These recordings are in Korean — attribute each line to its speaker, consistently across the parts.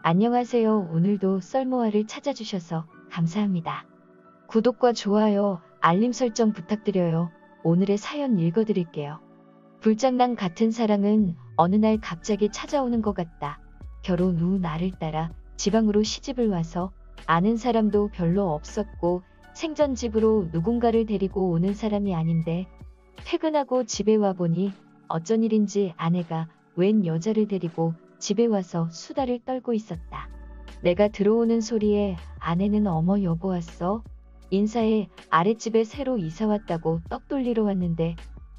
Speaker 1: 안녕하세요. 오늘도 썰모아를 찾아주셔서 감사합니다. 구독과 좋아요, 알림 설정 부탁드려요. 오늘의 사연 읽어드릴게요. 불장난 같은 사랑은 어느 날 갑자기 찾아오는 것 같다. 결혼 후 나를 따라 지방으로 시집을 와서 아는 사람도 별로 없었고 생전집으로 누군가를 데리고 오는 사람이 아닌데 퇴근하고 집에 와보니 어쩐 일인지 아내가 웬 여자를 데리고 집에 와서 수다를 떨고 있었다. 내가 들어오는 소리에 아내는 어머 여보 왔어? 인사해 아랫집에 새로 이사 왔다고 떡 돌리러 왔는데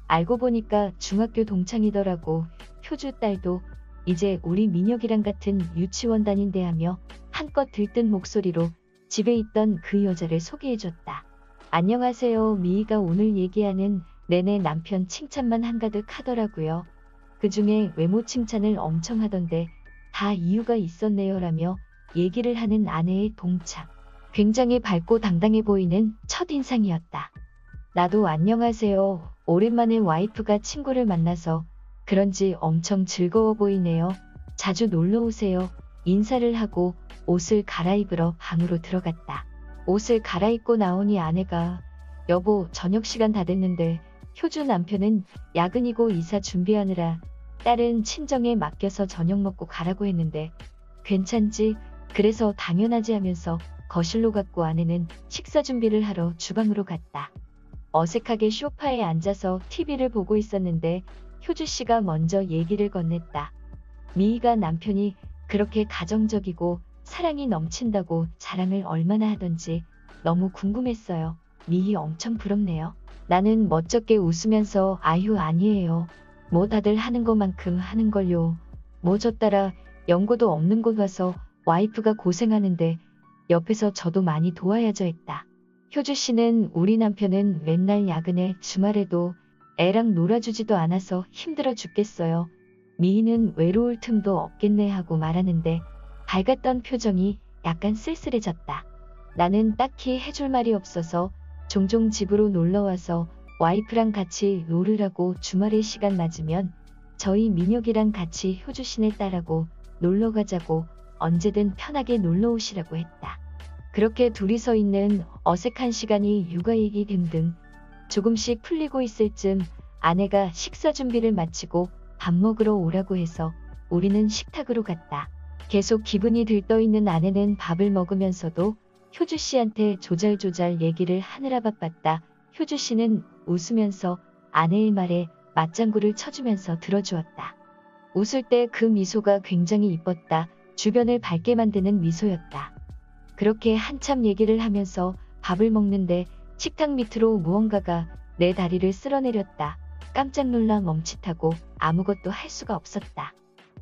Speaker 1: 알고 보니까 중학교 동창이더라고. 효주 딸도 이제 우리 민혁이랑 같은 유치원 다닌대 하며 한껏 들뜬 목소리로 집에 있던 그 여자를 소개해줬다. 안녕하세요. 미희가 오늘 얘기하는 내내 남편 칭찬만 한가득 하더라고요. 그중에 외모 칭찬을 엄청 하던데 다 이유가 있었네요 라며 얘기를 하는 아내의 동참. 굉장히 밝고 당당해 보이는 첫인상이었다. 나도 안녕하세요. 오랜만에 와이프가 친구를 만나서 그런지 엄청 즐거워 보이네요. 자주 놀러 오세요. 인사를 하고 옷을 갈아입으러 방으로 들어갔다. 옷을 갈아입고 나오니 아내가 여보 저녁 시간 다 됐는데 효주 남편은 야근이고 이사 준비하느라 딸은 친정에 맡겨서 저녁 먹고 가라고 했는데 괜찮지? 그래서 당연하지 하면서 거실로 갔고 아내는 식사 준비를 하러 주방으로 갔다. 어색하게 소파에 앉아서 TV를 보고 있었는데 효주 씨가 먼저 얘기를 건넸다. 미희가 남편이 그렇게 가정적이고 사랑이 넘친다고 자랑을 얼마나 하던지 너무 궁금했어요. 미희 엄청 부럽네요. 나는 멋쩍게 웃으면서 아유 아니에요. 뭐 다들 하는 것만큼 하는 걸요. 뭐 저 따라 연고도 없는 곳 와서 와이프가 고생하는데 옆에서 저도 많이 도와야죠 했다. 효주 씨는 우리 남편은 맨날 야근에 주말에도 애랑 놀아주지도 않아서 힘들어 죽겠어요. 미희는 외로울 틈도 없겠네 하고 말하는데 밝았던 표정이 약간 쓸쓸해졌다. 나는 딱히 해줄 말이 없어서 종종 집으로 놀러와서 와이프랑 같이 놀으라고 주말에 시간 맞으면 저희 민혁이랑 같이 효주 씨네 딸하고 놀러 가자고 언제든 편하게 놀러 오시라고 했다. 그렇게 둘이서 있는 어색한 시간이 육아 얘기 등등 조금씩 풀리고 있을 즈음 아내가 식사 준비를 마치고 밥 먹으러 오라고 해서 우리는 식탁으로 갔다. 계속 기분이 들떠있는 아내는 밥을 먹으면서도 효주 씨한테 조잘조잘 얘기를 하느라 바빴다. 효주 씨는 웃으면서 아내의 말에 맞장구를 쳐주면서 들어주었다. 웃을 때 그 미소가 굉장히 이뻤다. 주변을 밝게 만드는 미소였다. 그렇게 한참 얘기를 하면서 밥을 먹는데 식탁 밑으로 무언가가 내 다리를 쓸어내렸다. 깜짝 놀라 멈칫하고 아무것도 할 수가 없었다.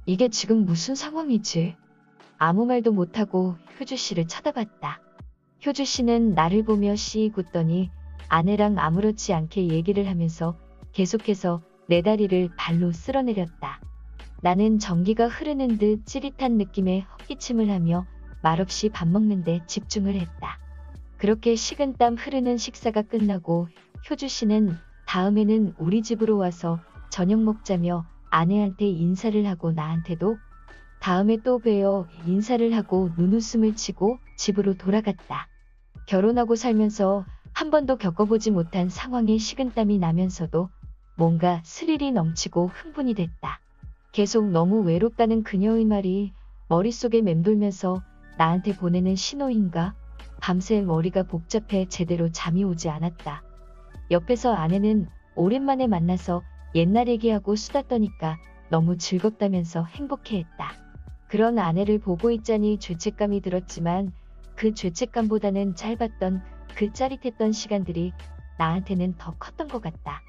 Speaker 1: 이게 지금 무슨 상황이지? 아무 말도 못하고 효주 씨를 쳐다봤다. 효주 씨는 나를 보며 씩 웃더니 아내랑 아무렇지 않게 얘기를 하면서 계속해서 내 다리를 발로 쓸어내렸다. 나는 전기가 흐르는 듯 찌릿한 느낌에 헛기침을 하며 말없이 밥 먹는데 집중을 했다. 그렇게 식은땀 흐르는 식사가 끝나고 효주 씨는 다음에는 우리 집으로 와서 저녁 먹자며 아내한테 인사를 하고 나한테도 다음에 또 봬요 인사를 하고 눈웃음을 치고 집으로 돌아갔다. 결혼하고 살면서 한 번도 겪어보지 못한 상황에 식은땀이 나면서도 뭔가 스릴이 넘치고 흥분이 됐다. 계속 너무 외롭다는 그녀의 말이 머릿속에 맴돌면서 나한테 보내는 신호인가? 밤새 머리가 복잡해 제대로 잠이 오지 않았다. 옆에서 아내는 오랜만에 만나서 옛날 얘기하고 수다 떠니까 너무 즐겁다면서 행복해했다. 그런 아내를 보고 있자니 죄책감이 들었지만 그 죄책감보다는 짧았던 그 짜릿했던 시간들이 나한테는 더 컸던 것 같다.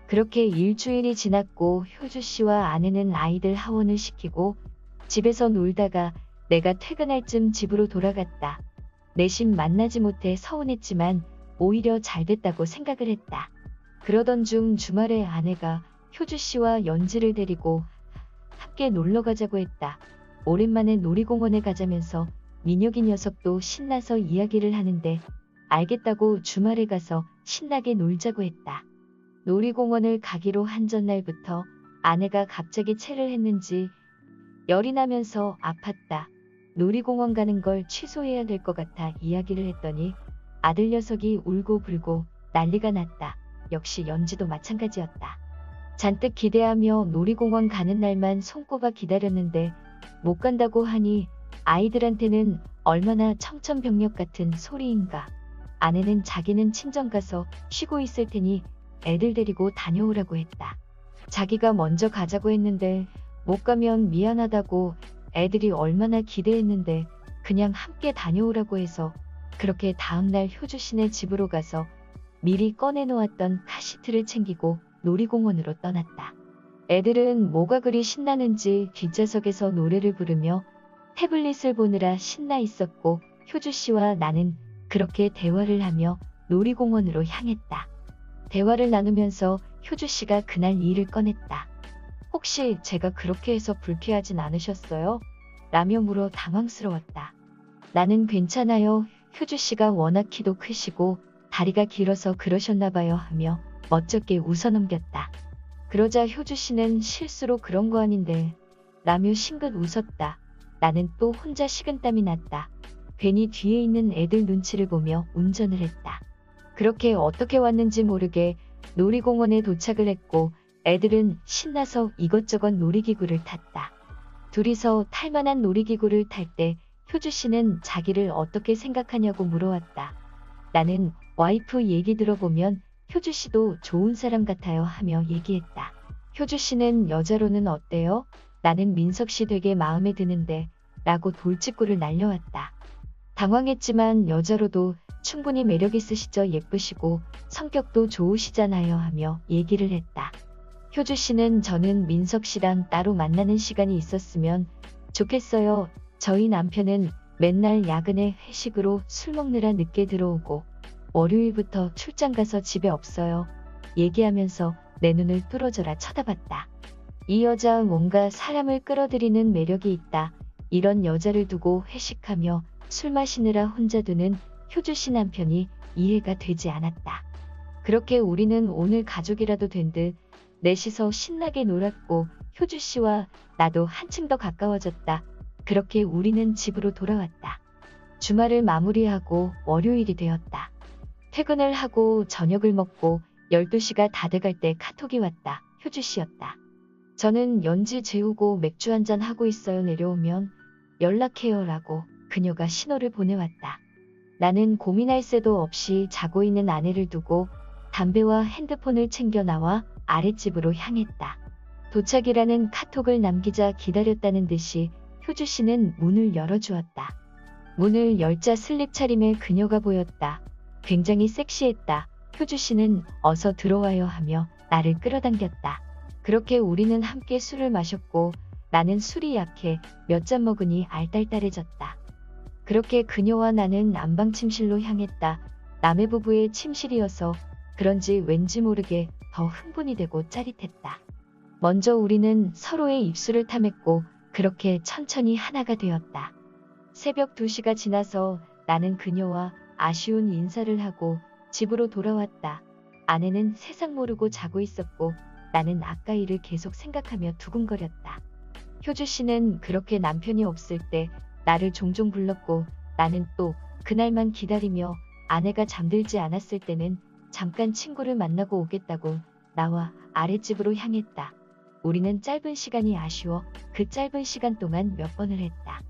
Speaker 1: 그렇게 일주일이 지났고 효주 씨와 아내는 아이들 하원을 시키고 집에서 놀다가 내가 퇴근할 쯤 집으로 돌아갔다. 내심 만나지 못해 서운했지만 오히려 잘 됐다고 생각을 했다. 그러던 중 주말에 아내가 효주 씨와 연지를 데리고 함께 놀러 가자고 했다. 오랜만에 놀이공원에 가자면서 민혁이 녀석도 신나서 이야기를 하는데 알겠다고 주말에 가서 신나게 놀자고 했다. 놀이공원을 가기로 한 전날부터 아내가 갑자기 체를 했는지 열이 나면서 아팠다. 놀이공원 가는 걸 취소해야 될 것 같아 이야기를 했더니 아들 녀석이 울고 불고 난리가 났다. 역시 연지도 마찬가지였다. 잔뜩 기대하며 놀이공원 가는 날만 손꼽아 기다렸는데 못 간다고 하니 아이들한테는 얼마나 청천벽력 같은 소리인가. 아내는 자기는 친정 가서 쉬고 있을 테니 애들 데리고 다녀오라고 했다. 자기가 먼저 가자고 했는데 못 가면 미안하다고 애들이 얼마나 기대했는데 그냥 함께 다녀오라고 해서 그렇게 다음날 효주씨네 집으로 가서 미리 꺼내놓았던 카시트를 챙기고 놀이공원으로 떠났다. 애들은 뭐가 그리 신나는지 뒷좌석에서 노래를 부르며 태블릿을 보느라 신나 있었고 효주씨와 나는 그렇게 대화를 하며 놀이공원으로 향했다. 대화를 나누면서 효주씨가 그날 일을 꺼냈다. 혹시 제가 그렇게 해서 불쾌하진 않으셨어요? 라며 물어 당황스러웠다. 나는 괜찮아요. 효주씨가 워낙 키도 크시고 다리가 길어서 그러셨나봐요 하며 멋쩍게 웃어넘겼다. 그러자 효주씨는 실수로 그런 거 아닌데 라며 싱긋 웃었다. 나는 또 혼자 식은땀이 났다. 괜히 뒤에 있는 애들 눈치를 보며 운전을 했다. 그렇게 어떻게 왔는지 모르게 놀이공원에 도착을 했고 애들은 신나서 이것저것 놀이기구를 탔다. 둘이서 탈만한 놀이기구를 탈 때 효주씨는 자기를 어떻게 생각하냐고 물어왔다. 나는 와이프 얘기 들어보면 효주씨도 좋은 사람 같아요 하며 얘기했다. 효주씨는 여자로는 어때요? 나는 민석씨 되게 마음에 드는데 라고 돌직구를 날려왔다. 당황했지만 여자로도 충분히 매력 있으시죠. 예쁘시고 성격도 좋으시잖아요 하며 얘기를 했다. 효주씨는 저는 민석씨랑 따로 만나는 시간이 있었으면 좋겠어요. 저희 남편은 맨날 야근에 회식으로 술 먹느라 늦게 들어오고 월요일부터 출장 가서 집에 없어요. 얘기하면서 내 눈을 뚫어져라 쳐다봤다. 이 여자 뭔가 사람을 끌어들이는 매력이 있다. 이런 여자를 두고 회식하며 술 마시느라 혼자 두는 효주씨 남편이 이해가 되지 않았다. 그렇게 우리는 오늘 가족이라도 된 듯 넷이서 신나게 놀았고 효주씨와 나도 한층 더 가까워졌다. 그렇게 우리는 집으로 돌아왔다. 주말을 마무리하고 월요일이 되었다. 퇴근을 하고 저녁을 먹고 12시가 다 돼갈 때 카톡이 왔다. 효주씨였다. 저는 연지 재우고 맥주 한잔 하고 있어요. 내려오면 연락해요 라고 그녀가 신호를 보내왔다. 나는 고민할 새도 없이 자고 있는 아내를 두고 담배와 핸드폰을 챙겨 나와 아랫집으로 향했다. 도착이라는 카톡을 남기자 기다렸다는 듯이 효주씨는 문을 열어주었다. 문을 열자 슬립 차림의 그녀가 보였다. 굉장히 섹시했다. 효주씨는 어서 들어와요 하며 나를 끌어당겼다. 그렇게 우리는 함께 술을 마셨고 나는 술이 약해 몇 잔 먹으니 알딸딸해졌다. 그렇게 그녀와 나는 안방 침실로 향했다. 남의 부부의 침실이어서 그런지 왠지 모르게 더 흥분이 되고 짜릿했다. 먼저 우리는 서로의 입술을 탐했고 그렇게 천천히 하나가 되었다. 새벽 2시가 지나서 나는 그녀와 아쉬운 인사를 하고 집으로 돌아왔다. 아내는 세상 모르고 자고 있었고 나는 아까 일을 계속 생각하며 두근거렸다. 효주씨는 그렇게 남편이 없을 때 나를 종종 불렀고 나는 또 그날만 기다리며 아내가 잠들지 않았을 때는 잠깐 친구를 만나고 오겠다고 나와 아랫집으로 향했다. 우리는 짧은 시간이 아쉬워 그 짧은 시간 동안 몇 번을 했다.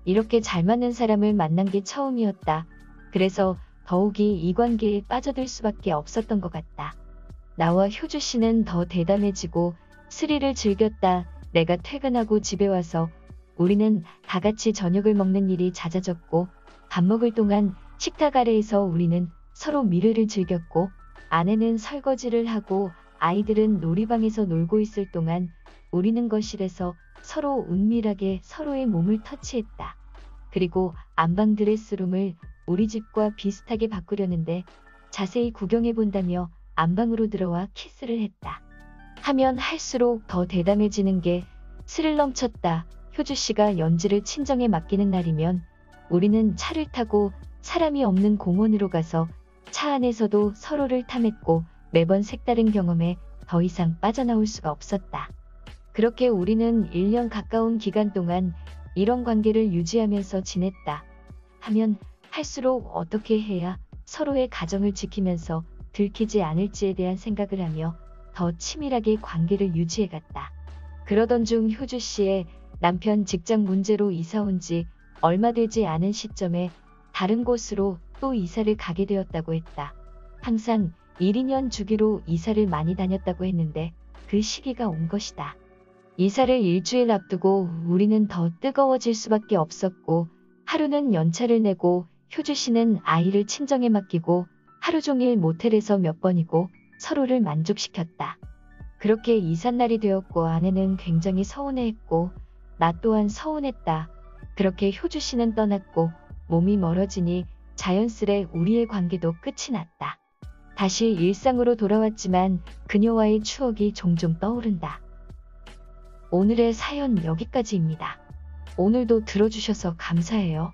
Speaker 1: 이렇게 잘 맞는 사람을 만난 게 처음이었다. 그래서 더욱이 이 관계에 빠져들 수밖에 없었던 것 같다. 나와 효주씨는 더 대담해지고 스릴을 즐겼다. 내가 퇴근하고 집에 와서 우리는 다 같이 저녁을 먹는 일이 잦아졌고 밥 먹을 동안 식탁 아래에서 우리는 서로 미래를 즐겼고 아내는 설거지를 하고 아이들은 놀이방에서 놀고 있을 동안 우리는 거실에서 서로 은밀하게 서로의 몸을 터치했다. 그리고 안방 드레스룸을 우리 집과 비슷하게 바꾸려는데 자세히 구경해 본다며 안방으로 들어와 키스를 했다. 하면 할수록 더 대담해지는 게 스릴 넘쳤다. 효주씨가 연지를 친정에 맡기는 날이면 우리는 차를 타고 사람이 없는 공원으로 가서 차 안에서도 서로를 탐했고 매번 색다른 경험에 더 이상 빠져나올 수가 없었다. 그렇게 우리는 1년 가까운 기간 동안 이런 관계를 유지하면서 지냈다 하면 할수록 어떻게 해야 서로의 가정을 지키면서 들키지 않을지에 대한 생각을 하며 더 치밀하게 관계를 유지해갔다. 그러던 중 효주 씨의 남편 직장 문제로 이사 온 지 얼마 되지 않은 시점에 다른 곳으로 또 이사를 가게 되었다고 했다. 항상 1, 2년 주기로 이사를 많이 다녔다고 했는데 그 시기가 온 것이다. 이사를 일주일 앞두고 우리는 더 뜨거워질 수밖에 없었고 하루는 연차를 내고 효주 씨는 아이를 친정에 맡기고 하루 종일 모텔에서 몇 번이고 서로를 만족시켰다. 그렇게 이삿날이 되었고 아내는 굉장히 서운해했고 나 또한 서운했다. 그렇게 효주 씨는 떠났고 몸이 멀어지니 자연스레 우리의 관계도 끝이 났다. 다시 일상으로 돌아왔지만 그녀와의 추억이 종종 떠오른다. 오늘의 사연 여기까지입니다. 오늘도 들어주셔서 감사해요.